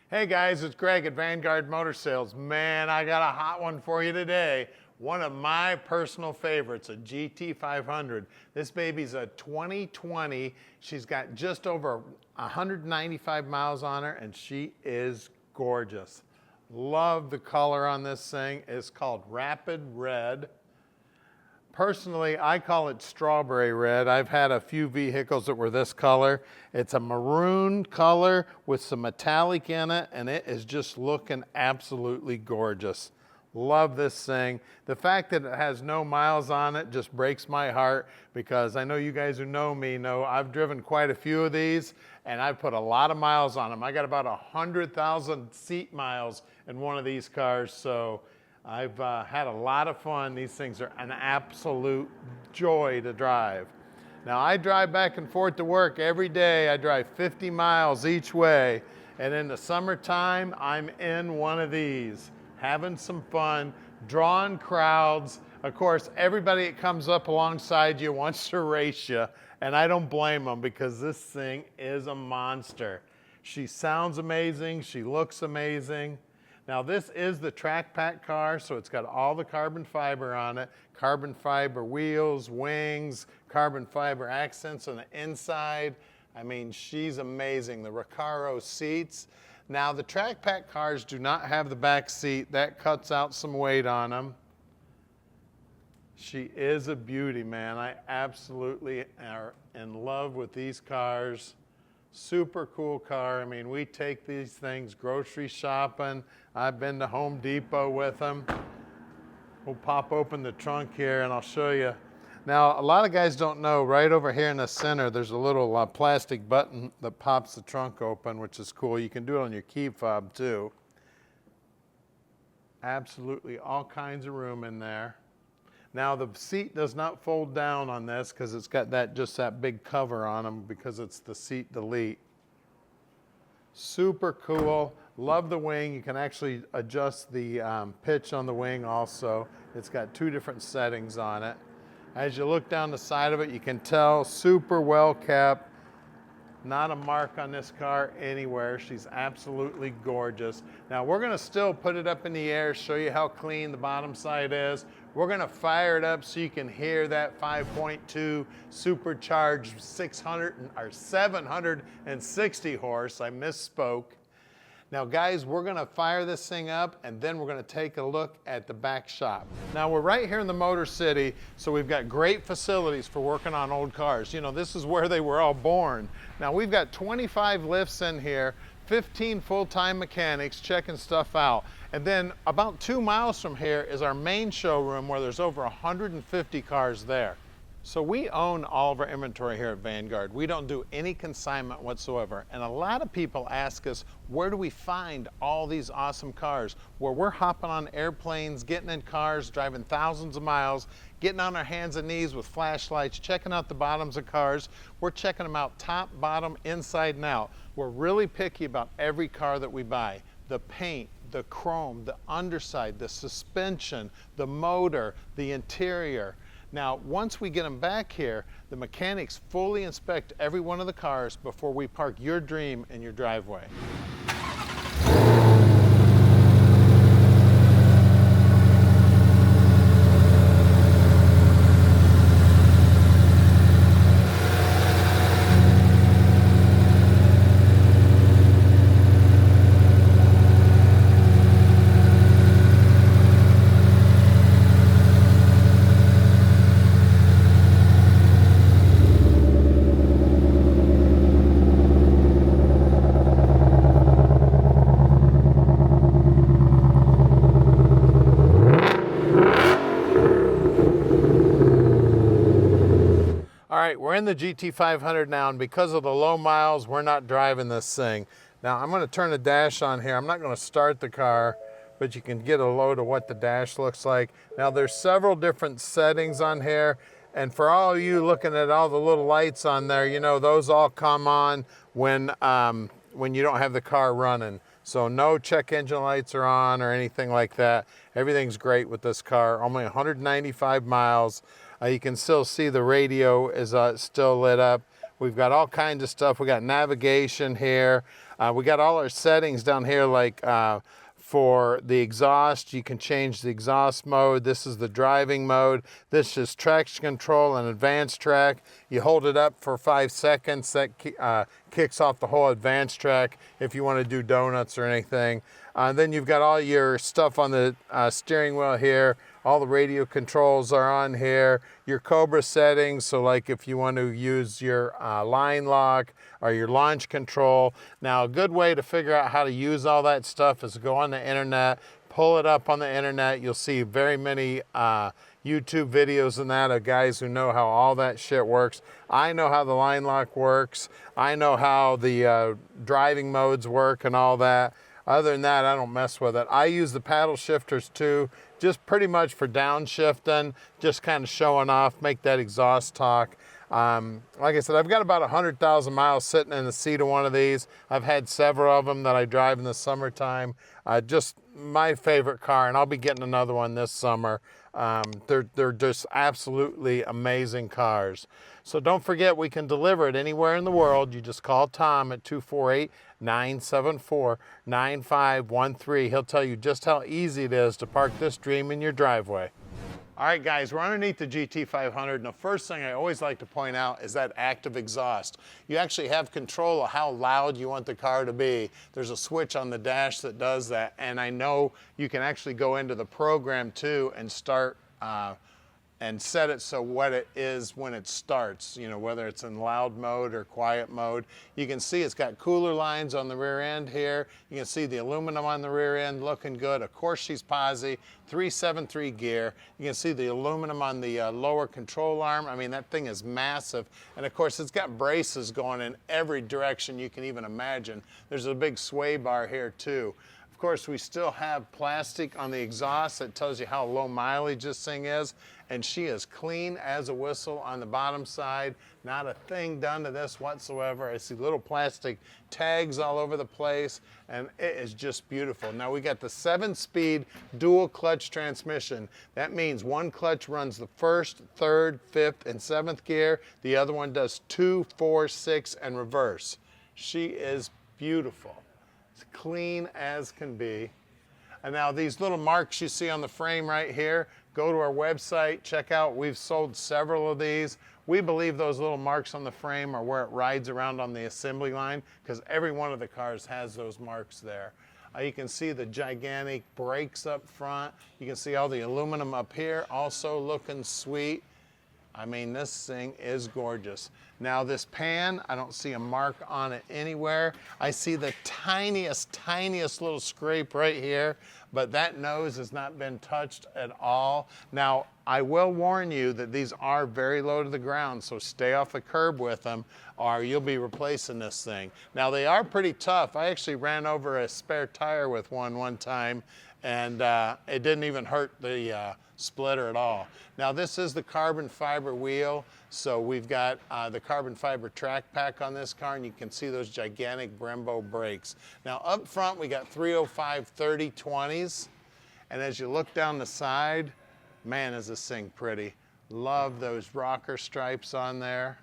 Hey guys, it's Greg at Vanguard Motor Sales. Man, I got a hot one for you today. One of my personal favorites, a GT500. This baby's a 2020. She's got just over 195 miles on her and she is gorgeous. Love the color on this thing. It's called Rapid Red. Personally, I call it strawberry red. I've had a few vehicles that were this color. It's a maroon color with some metallic in it, and it is just looking absolutely gorgeous. Love this thing. The fact that it has no miles on it just breaks my heart, because I know you guys who know me know I've driven quite a few of these, and I've put a lot of miles on them. I got about 100,000 seat miles in one of these cars, so I've had a lot of fun. These things are an absolute joy to drive. Now, I drive back and forth to work every day. I drive 50 miles each way. And in the summertime, I'm in one of these, having some fun, drawing crowds. Of course, everybody that comes up alongside you wants to race you. And I don't blame them, because this thing is a monster. She sounds amazing. She looks amazing. Now, this is the track pack car, so it's got all the carbon fiber on it. Carbon fiber wheels, wings, carbon fiber accents on the inside. I mean, she's amazing. The Recaro seats. Now, the track pack cars do not have the back seat. That cuts out some weight on them. She is a beauty, man. I absolutely am in love with these cars. Super cool car. I mean, we take these things grocery shopping. I've been to Home Depot with them. We'll pop open the trunk here and I'll show you. Now, a lot of guys don't know, right over here in the center, there's a little plastic button that pops the trunk open, which is cool. You can do it on your key fob too. Absolutely all kinds of room in there. Now, the seat does not fold down on this because it's got just that big cover on them, because it's the seat delete. Super cool. Love the wing. You can actually adjust the pitch on the wing also. It's got two different settings on it. As you look down the side of it, you can tell super well kept. Not a mark on this car anywhere. She's absolutely gorgeous. Now, we're going to still put it up in the air, show you how clean the bottom side is. We're going to fire it up so you can hear that 5.2 supercharged 760 horse. I misspoke. Now, guys, we're going to fire this thing up, and then we're going to take a look at the back shop. Now, we're right here in the Motor City, so we've got great facilities for working on old cars. You know, this is where they were all born. Now, we've got 25 lifts in here, 15 full-time mechanics checking stuff out. And then about 2 miles from here is our main showroom, where there's over 150 cars there. So we own all of our inventory here at Vanguard. We don't do any consignment whatsoever. And a lot of people ask us, where do we find all these awesome cars? Well, we're hopping on airplanes, getting in cars, driving thousands of miles, getting on our hands and knees with flashlights, checking out the bottoms of cars. We're checking them out top, bottom, inside and out. We're really picky about every car that we buy. The paint, the chrome, the underside, the suspension, the motor, the interior. Now, once we get them back here, the mechanics fully inspect every one of the cars before we park your dream in your driveway. All right, we're in the GT500 now, and because of the low miles, we're not driving this thing. Now, I'm going to turn the dash on here. I'm not going to start the car, but you can get a load of what the dash looks like. Now, there's several different settings on here, and for all of you looking at all the little lights on there, you know, those all come on when you don't have the car running. So no check engine lights are on or anything like that. Everything's great with this car. Only 195 miles. You can still see the radio is still lit up. We've got all kinds of stuff. We got navigation here. We got all our settings down here, like for the exhaust, you can change the exhaust mode. This is the driving mode. This is traction control and advanced track. You hold it up for 5 seconds. That kicks off the whole advanced track if you want to do donuts or anything. Then you've got all your stuff on the steering wheel here. All the radio controls are on here. Your Cobra settings, so like if you want to use your line lock or your launch control. Now, a good way to figure out how to use all that stuff is to go on the internet, pull it up on the internet. You'll see very many YouTube videos and that of guys who know how all that shit works. I know how the line lock works. I know how the driving modes work and all that. Other than that, I don't mess with it. I use the paddle shifters too, just pretty much for downshifting, just kind of showing off, make that exhaust talk. Like I said, I've got about 100,000 miles sitting in the seat of one of these. I've had several of them that I drive in the summertime. Just my favorite car, and I'll be getting another one this summer. They're just absolutely amazing cars. So don't forget, we can deliver it anywhere in the world. You just call Tom at 248-974-9513. He'll tell you just how easy it is to park this dream in your driveway. All right, guys, we're underneath the GT500, and the first thing I always like to point out is that active exhaust. You actually have control of how loud you want the car to be. There's a switch on the dash that does that, and I know you can actually go into the program too and start and set it so what it is when it starts, you know, whether it's in loud mode or quiet mode. You can see it's got cooler lines on the rear end here. You can see the aluminum on the rear end looking good. Of course, she's posi, 373 gear. You can see the aluminum on the lower control arm. I mean, that thing is massive. And of course, it's got braces going in every direction you can even imagine. There's a big sway bar here too. Of course, we still have plastic on the exhaust that tells you how low mileage this thing is, and she is clean as a whistle on the bottom side. Not a thing done to this whatsoever. I see little plastic tags all over the place, and it is just beautiful. Now, we got the 7-speed dual clutch transmission. That means one clutch runs the first, third, fifth, and seventh gear. The other one does 2, 4, 6, and reverse. She is beautiful. It's clean as can be. And now these little marks you see on the frame right here, go to our website, check out, we've sold several of these. We believe those little marks on the frame are where it rides around on the assembly line, because every one of the cars has those marks there. You can see the gigantic brakes up front. You can see all the aluminum up here, also looking sweet. I mean, this thing is gorgeous. Now this pan, I don't see a mark on it anywhere. I see the tiniest, tiniest little scrape right here, but that nose has not been touched at all. Now, I will warn you that these are very low to the ground, so stay off the curb with them or you'll be replacing this thing. Now, they are pretty tough. I actually ran over a spare tire with one time, and it didn't even hurt the splitter at all. Now, this is the carbon fiber wheel, so we've got the carbon fiber track pack on this car, and you can see those gigantic Brembo brakes. Now, up front, we got 305 30/20s, and as you look down the side, man, is this thing pretty. Love those rocker stripes on there.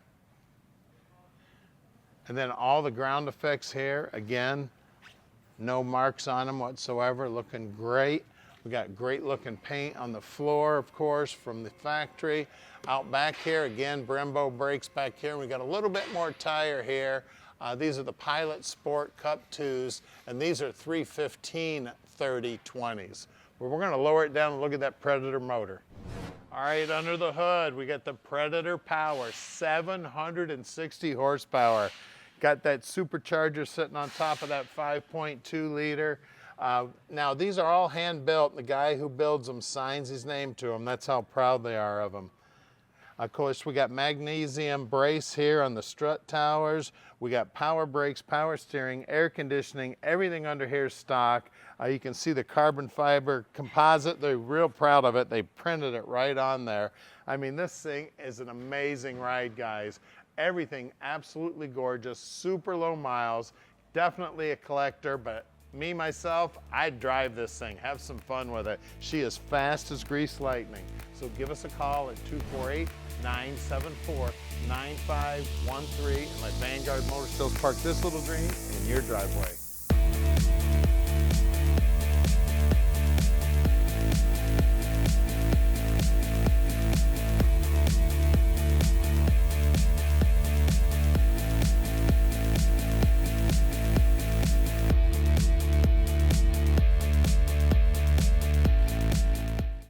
And then all the ground effects here, again, no marks on them whatsoever, looking great. We got great looking paint on the floor, of course, from the factory. Out back here, again, Brembo brakes back here. We got a little bit more tire here. These are the Pilot Sport Cup 2s, and these are 315 30/20s. But we're gonna lower it down and look at that Predator motor. All right, under the hood, we got the Predator Power, 760 horsepower. Got that supercharger sitting on top of that 5.2 liter. Now, these are all hand-built. The guy who builds them signs his name to them. That's how proud they are of them. Of course, we got magnesium brace here on the strut towers. We got power brakes, power steering, air conditioning, everything under here is stock. You can see the carbon fiber composite. They're real proud of it. They printed it right on there. I mean, this thing is an amazing ride, guys. Everything absolutely gorgeous, super low miles, definitely a collector, but Me, myself, I'd drive this thing. Have some fun with it. She is fast as greased lightning. So give us a call at 248-974-9513 and let Vanguard Motor Sales park this little dream in your driveway.